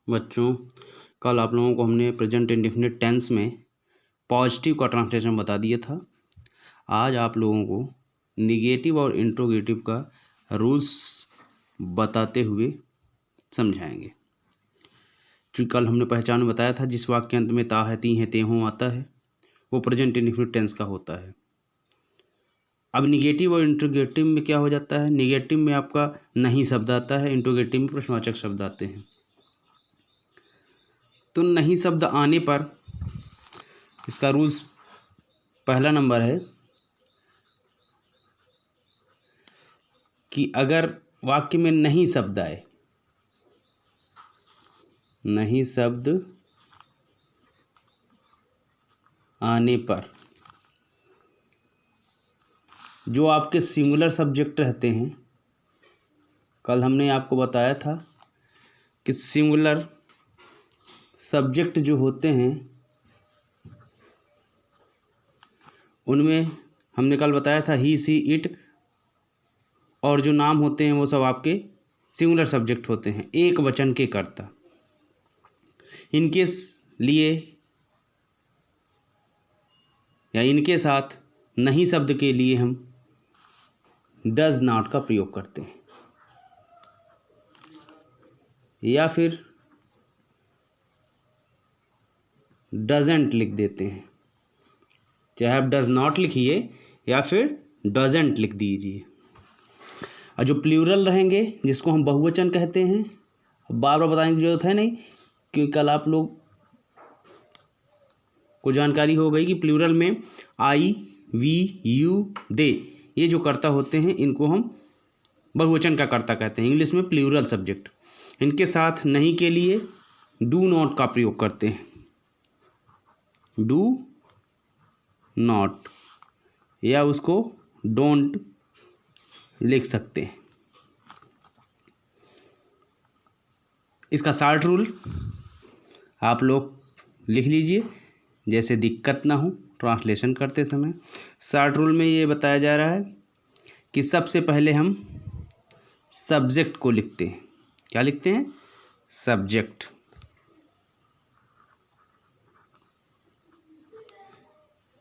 बच्चों, कल आप लोगों को हमने प्रेजेंट इंडेफिनिट टेंस में पॉजिटिव का ट्रांसलेशन बता दिया था। आज आप लोगों को निगेटिव और इंट्रोगेटिव का रूल्स बताते हुए समझाएंगे। चूँकि कल हमने पहचान में बताया था जिस वाक्य अंत में ता है, ती है, ते हों आता है वो प्रेजेंट इंडेफिनिट टेंस का होता है। अब निगेटिव और इंट्रोगेटिव में क्या हो जाता है? निगेटिव में आपका नहीं शब्द आता है, इंट्रोगेटिव में प्रश्नवाचक शब्द आते हैं। तो नहीं शब्द आने पर इसका रूल्स पहला नंबर है कि अगर वाक्य में नहीं शब्द आए, नहीं शब्द आने पर जो आपके सिंगुलर सब्जेक्ट रहते हैं, कल हमने आपको बताया था कि सिंगुलर सब्जेक्ट जो होते हैं उनमें हमने कल बताया था ही, सी, इट और जो नाम होते हैं वो सब आपके सिंगुलर सब्जेक्ट होते हैं, एक वचन के कर्ता। इनके लिए या इनके साथ नहीं शब्द के लिए हम डज नॉट का प्रयोग करते हैं या फिर डजेंट लिख देते हैं। चाहे आप डज नॉट लिखिए या फिर डजेंट लिख दीजिए। और जो प्लूरल रहेंगे जिसको हम बहुवचन कहते हैं, बार बार बताने की जरूरत है नहीं, क्योंकि कल आप लोग को जानकारी हो गई कि प्लूरल में आई, वी, यू, दे ये जो कर्ता होते हैं इनको हम बहुवचन का कर्ता कहते हैं, इंग्लिश में प्लूरल सब्जेक्ट। इनके साथ नहीं के लिए डू नॉट का प्रयोग करते हैं, डू नॉट या उसको डोंट लिख सकते हैं। इसका शॉर्ट रूल आप लोग लिख लीजिए जैसे दिक्कत ना हो ट्रांसलेशन करते समय। शॉर्ट रूल में ये बताया जा रहा है कि सबसे पहले हम सब्जेक्ट को लिखते हैं। क्या लिखते हैं? सब्जेक्ट।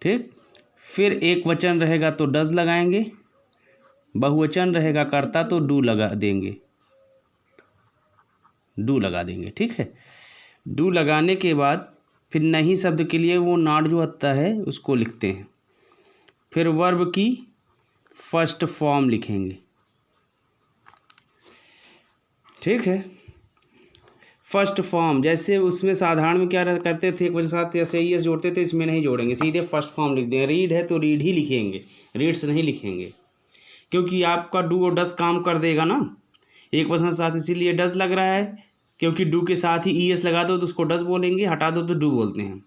ठीक, फिर एक वचन रहेगा तो डज लगाएंगे, बहुवचन रहेगा कर्ता तो डू लगा देंगे, डू लगा देंगे। ठीक है, डू लगाने के बाद फिर नहीं शब्द के लिए वो नॉट जो आता है उसको लिखते हैं। फिर वर्ब की फर्स्ट फॉर्म लिखेंगे। ठीक है, फर्स्ट फॉर्म जैसे उसमें साधारण में क्या करते थे, एक वजह साथ ऐसे ही जोड़ते थे, इसमें नहीं जोड़ेंगे, सीधे फर्स्ट फॉर्म लिख देंगे। रीड है तो रीड ही लिखेंगे, रीड्स नहीं लिखेंगे, क्योंकि आपका डू और डज काम कर देगा ना एक वचन साथ, इसीलिए डज लग रहा है, क्योंकि डू के साथ ही ईएस लगा दो तो उसको डज बोलेंगे, हटा दो तो डू बोलते हैं।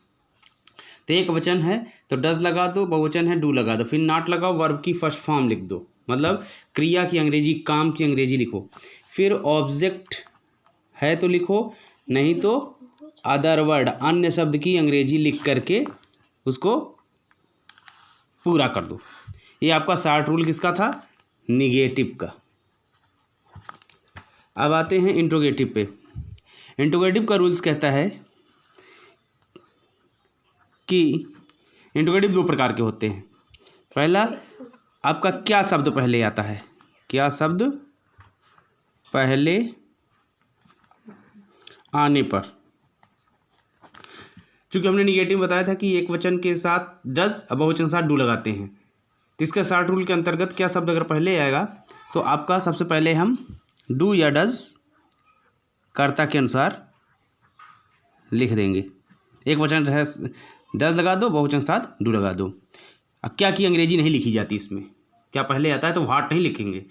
तो एक वचन है तो डज लगा दो, बहुवचन है डू लगा दो, फिर नॉट लगाओ, वर्ब की फर्स्ट फॉर्म लिख दो, मतलब क्रिया की अंग्रेजी, काम की अंग्रेजी लिखो। फिर ऑब्जेक्ट है तो लिखो, नहीं तो अदर वर्ड अन्य शब्द की अंग्रेजी लिख करके उसको पूरा कर दो। ये आपका शॉर्ट रूल किसका था? निगेटिव का। अब आते हैं इंट्रोगेटिव पे। इंट्रोगेटिव का रूल्स कहता है कि इंट्रोगेटिव दो प्रकार के होते हैं। पहला, आपका क्या शब्द पहले आता है, क्या शब्द पहले आने पर। चूंकि हमने निगेटिव बताया था कि एक वचन के साथ डज, बहुवचन के साथ डू लगाते हैं, तो इसके शॉर्ट रूल के अंतर्गत क्या शब्द अगर पहले आएगा तो आपका सबसे पहले हम डू या डज कर्ता के अनुसार लिख देंगे। एक वचन डज लगा दो, बहुवचन के साथ डू लगा दो। अब क्या की अंग्रेजी नहीं लिखी जाती इसमें, क्या पहले आता है तो व्हाट नहीं लिखेंगे,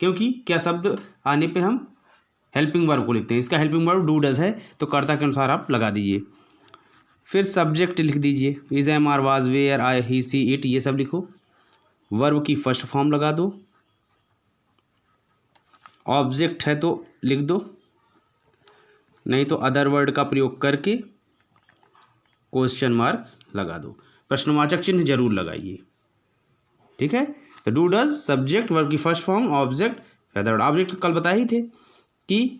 क्योंकि क्या शब्द आने पे हम हेल्पिंग वर्ब को लिखते हैं। इसका हेल्पिंग वर्ब डू डज है तो कर्ता के अनुसार आप लगा दीजिए। फिर सब्जेक्ट लिख दीजिए, is, am, are, was, were, I, he, she, it ये सब लिखो। वर्ब की फर्स्ट फॉर्म लगा दो। ऑब्जेक्ट है तो लिख दो, नहीं तो अदर वर्ड का प्रयोग करके क्वेश्चन मार्क लगा दो, प्रश्नवाचक चिन्ह जरूर लगाइए। ठीक है, तो डू डज, सब्जेक्ट, वर्ब की first form, object, other word. Object कल बताए ही थे कि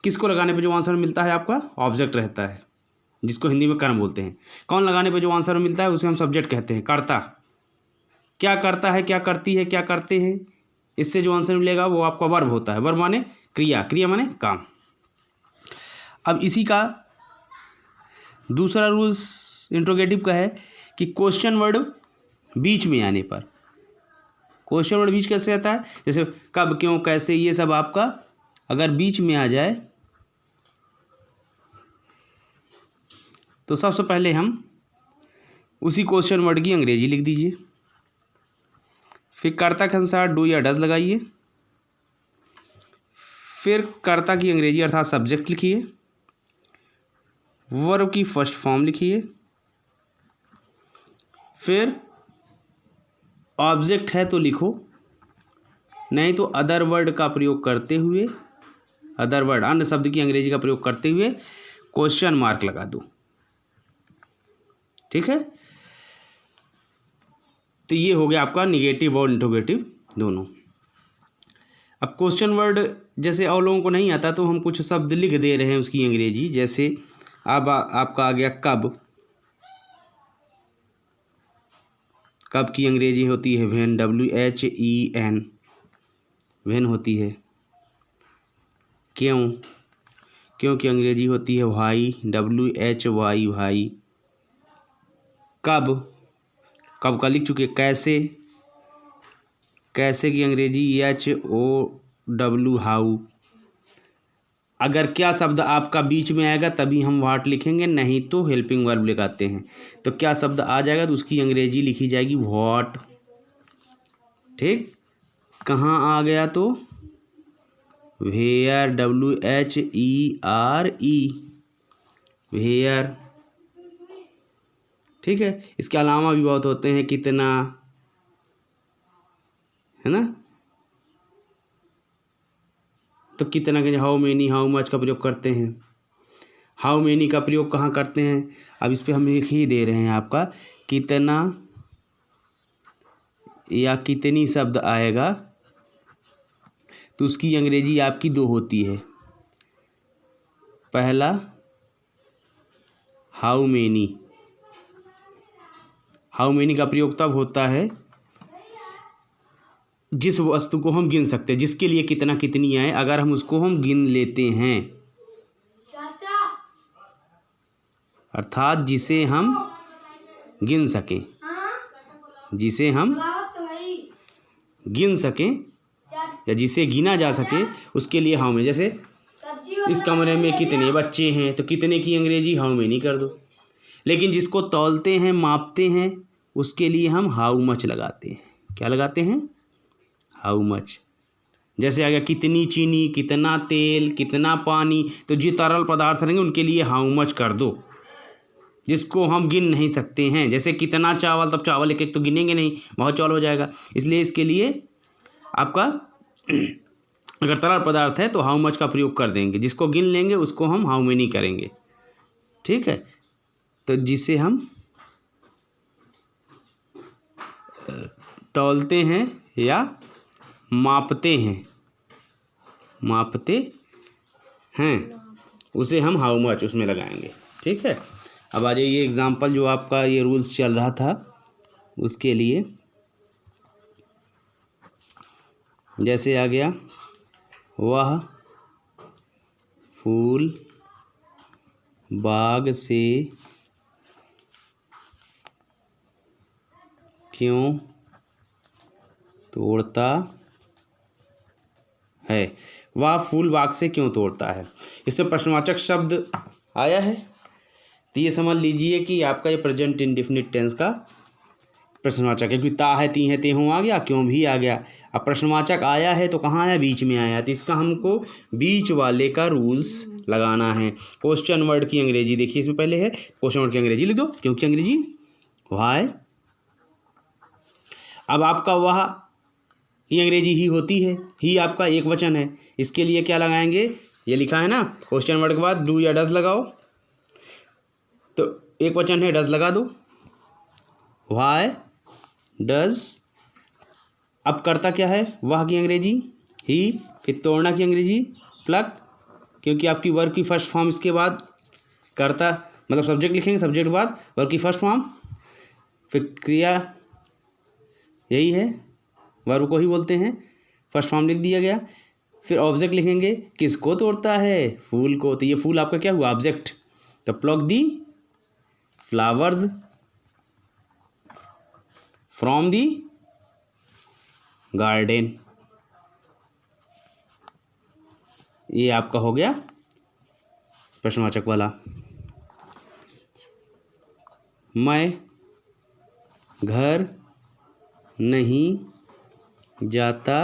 किसको लगाने पे जो आंसर मिलता है आपका ऑब्जेक्ट रहता है, जिसको हिंदी में कर्म बोलते हैं। कौन लगाने पे जो आंसर मिलता है उसे हम सब्जेक्ट कहते हैं। कर्ता क्या करता है, क्या करती है, क्या करते हैं, इससे जो आंसर मिलेगा वो आपका वर्ब होता है। वर्ब माने क्रिया, क्रिया माने काम। अब इसी का दूसरा रूल्स इंट्रोगेटिव का है कि क्वेश्चन वर्ड बीच में आने पर, क्वेश्चन वर्ड बीच कैसे आता है, जैसे कब, क्यों, कैसे, ये सब आपका अगर बीच में आ जाए तो सबसे पहले हम उसी क्वेश्चन वर्ड की अंग्रेजी लिख दीजिए, फिर कर्ता के अनुसार डू या डज लगाइए, फिर कर्ता की अंग्रेजी अर्थात सब्जेक्ट लिखिए, वर्ब की फर्स्ट फॉर्म लिखिए, फिर ऑब्जेक्ट है तो लिखो, नहीं तो अदर वर्ड का प्रयोग करते हुए, अदर वर्ड अन्य शब्द की अंग्रेजी का प्रयोग करते हुए क्वेश्चन मार्क लगा दो। ठीक है, तो ये हो गया आपका निगेटिव और इंट्रोगेटिव दोनों। अब क्वेश्चन वर्ड जैसे और लोगों को नहीं आता तो हम कुछ शब्द लिख दे रहे हैं उसकी अंग्रेजी, जैसे अब आपका आ गया कब, कब की अंग्रेजी होती है व्हेन, WHEN, व्हेन होती है। क्यों, क्यों की अंग्रेजी होती है व्हाई, WHY, व्हाई। कब, कब का लिख चुके। कैसे, कैसे की अंग्रेजी HOW, हाउ। अगर क्या शब्द आपका बीच में आएगा तभी हम व्हाट लिखेंगे, नहीं तो हेल्पिंग वर्ब लगाते हैं। तो क्या शब्द आ जाएगा तो उसकी अंग्रेजी लिखी जाएगी व्हाट। ठीक, कहाँ आ गया तो वेयर, WHERE, वेयर। ठीक है, इसके अलावा भी बहुत होते हैं, कितना, है ना, तो कितना के हाउ मेनी, हाउ मच का प्रयोग करते हैं। हाउ मेनी का प्रयोग कहाँ करते हैं, अब इस पे हम लिख ही दे रहे हैं आपका कितना या कितनी शब्द आएगा तो उसकी अंग्रेजी आपकी दो होती है। पहला हाउ मेनी, हाउ मेनी का प्रयोग तब होता है जिस वस्तु को हम गिन सकते हैं, जिसके लिए कितना कितनी आए, अगर हम उसको हम गिन लेते हैं, अर्थात जिसे हम गिन सकें, जिसे हम गिन सकें या जिसे गिना जा सके उसके लिए हाउ मेनी। जैसे इस कमरे में कितने बच्चे हैं तो कितने की अंग्रेजी हाउ मेनी कर दो। लेकिन जिसको तौलते हैं, मापते हैं, उसके लिए हम हाउ मच लगाते हैं। क्या लगाते हैं, हाउ मच। जैसे आ गया कितनी चीनी, कितना तेल, कितना पानी, तो जो तरल पदार्थ रहेंगे उनके लिए हाउ मच कर दो, जिसको हम गिन नहीं सकते हैं। जैसे कितना चावल, तब चावल एक एक तो गिनेंगे नहीं, बहुत चावल हो जाएगा, इसलिए इसके लिए आपका अगर तरल पदार्थ है तो हाउ मच का प्रयोग कर देंगे, जिसको गिन लेंगे उसको हम हाउ मेनी करेंगे। ठीक है, तो जिसे हम तौलते हैं या मापते हैं, मापते हैं, उसे हम हाउ मच उसमें लगाएंगे। ठीक है, अब आ जाइए एग्जाम्पल जो आपका ये रूल्स चल रहा था उसके लिए। जैसे आ गया वह फूल बाग से क्यों तोड़ता है, वह फूल बाग से क्यों तोड़ता है। इसमें प्रश्नवाचक शब्द आया है तो ये समझ लीजिए कि आपका ये प्रेजेंट इंडेफिनिट टेंस का प्रश्नवाचक है, क्योंकि ता है, ती है, ते हूँ आ गया, क्यों भी आ गया। अब प्रश्नवाचक आया है तो कहाँ आया, बीच में आया, तो इसका हमको बीच वाले का रूल्स लगाना है। क्वेश्चन वर्ड की अंग्रेजी देखिए, इसमें पहले है क्वेश्चन वर्ड की अंग्रेजी लिख दो, क्योंकि अंग्रेजी व्हाई। अब आपका वह ही अंग्रेजी ही होती है, ही आपका एक वचन है, इसके लिए क्या लगाएंगे, ये लिखा है ना, क्वेश्चन वर्ड के बाद डू या डज लगाओ, तो एक वचन है डज लगा दो, व्हाई डज। अब करता क्या है, वह की अंग्रेजी ही, फिर तोड़ना की अंग्रेजी प्लक, क्योंकि आपकी वर्ब की फर्स्ट फॉर्म इसके बाद कर्ता मतलब सब्जेक्ट लिखेंगे, सब्जेक्ट के बाद वर्ब की फर्स्ट फॉर्म, फिर क्रिया, यही है, वर्ब को ही बोलते हैं, फर्स्ट फॉर्म लिख दिया गया। फिर ऑब्जेक्ट लिखेंगे, किसको तोड़ता है, फूल को, तो ये फूल आपका क्या हुआ, ऑब्जेक्ट। तो pluck the flowers from the garden, ये आपका हो गया प्रश्नवाचक वाला। मैं घर नहीं जाता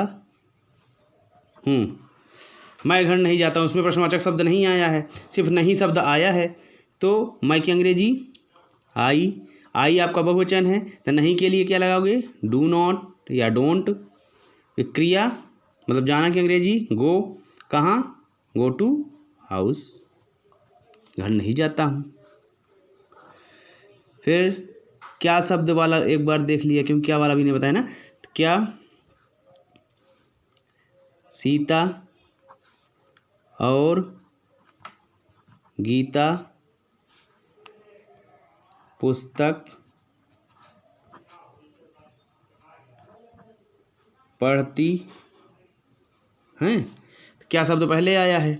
हूँ, मैं घर नहीं जाता हूँ, उसमें प्रश्नवाचक शब्द नहीं आया है, सिर्फ नहीं शब्द आया है। तो मैं की अंग्रेजी आई आपका बहुवचन है, तो नहीं के लिए क्या लगाओगे, डू नॉट या डोंट। क्रिया मतलब जाना की अंग्रेजी गो, कहाँ, गो टू हाउस, घर नहीं जाता हूँ। फिर क्या शब्द वाला एक बार देख लिया, क्योंकि क्या वाला भी नहीं बताया ना। क्या सीता और गीता पुस्तक पढ़ती हैं, तो क्या शब्द पहले आया है।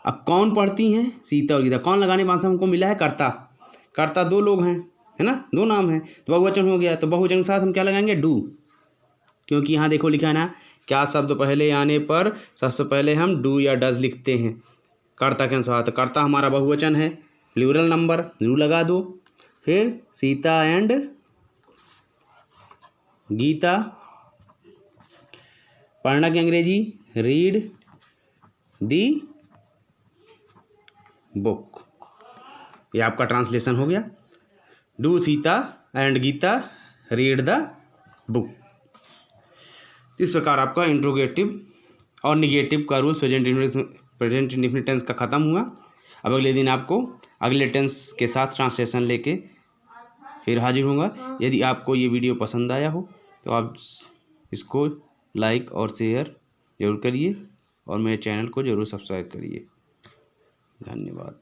अब कौन पढ़ती हैं, सीता और गीता, कौन लगाने पास हमको मिला है, कर्ता। कर्ता दो लोग हैं, है ना, दो नाम हैं, तो बहुवचन हो गया, तो बहुवचन के साथ हम क्या लगाएंगे, डू, क्योंकि यहाँ देखो लिखा है ना, क्या शब्द पहले आने पर सबसे पहले हम डू या डज लिखते हैं कर्ता के अनुसार। तो कर्ता हमारा बहुवचन है, प्लूरल नंबर, डू लगा दो। फिर सीता एंड गीता, पढ़ना की अंग्रेजी रीड दी बुक, ये आपका ट्रांसलेशन हो गया, do Sita and Gita read the book. इस प्रकार आपका इंट्रोगेटिव और निगेटिव का रूल्स प्रेजेंट इंडेफिनिट टेंस का ख़त्म हुआ। अब अगले दिन आपको अगले टेंस के साथ ट्रांसलेशन लेके फिर हाजिर होऊंगा। यदि आपको ये वीडियो पसंद आया हो तो आप इसको लाइक और शेयर जरूर करिए और मेरे चैनल को जरूर सब्सक्राइब करिए। धन्यवाद।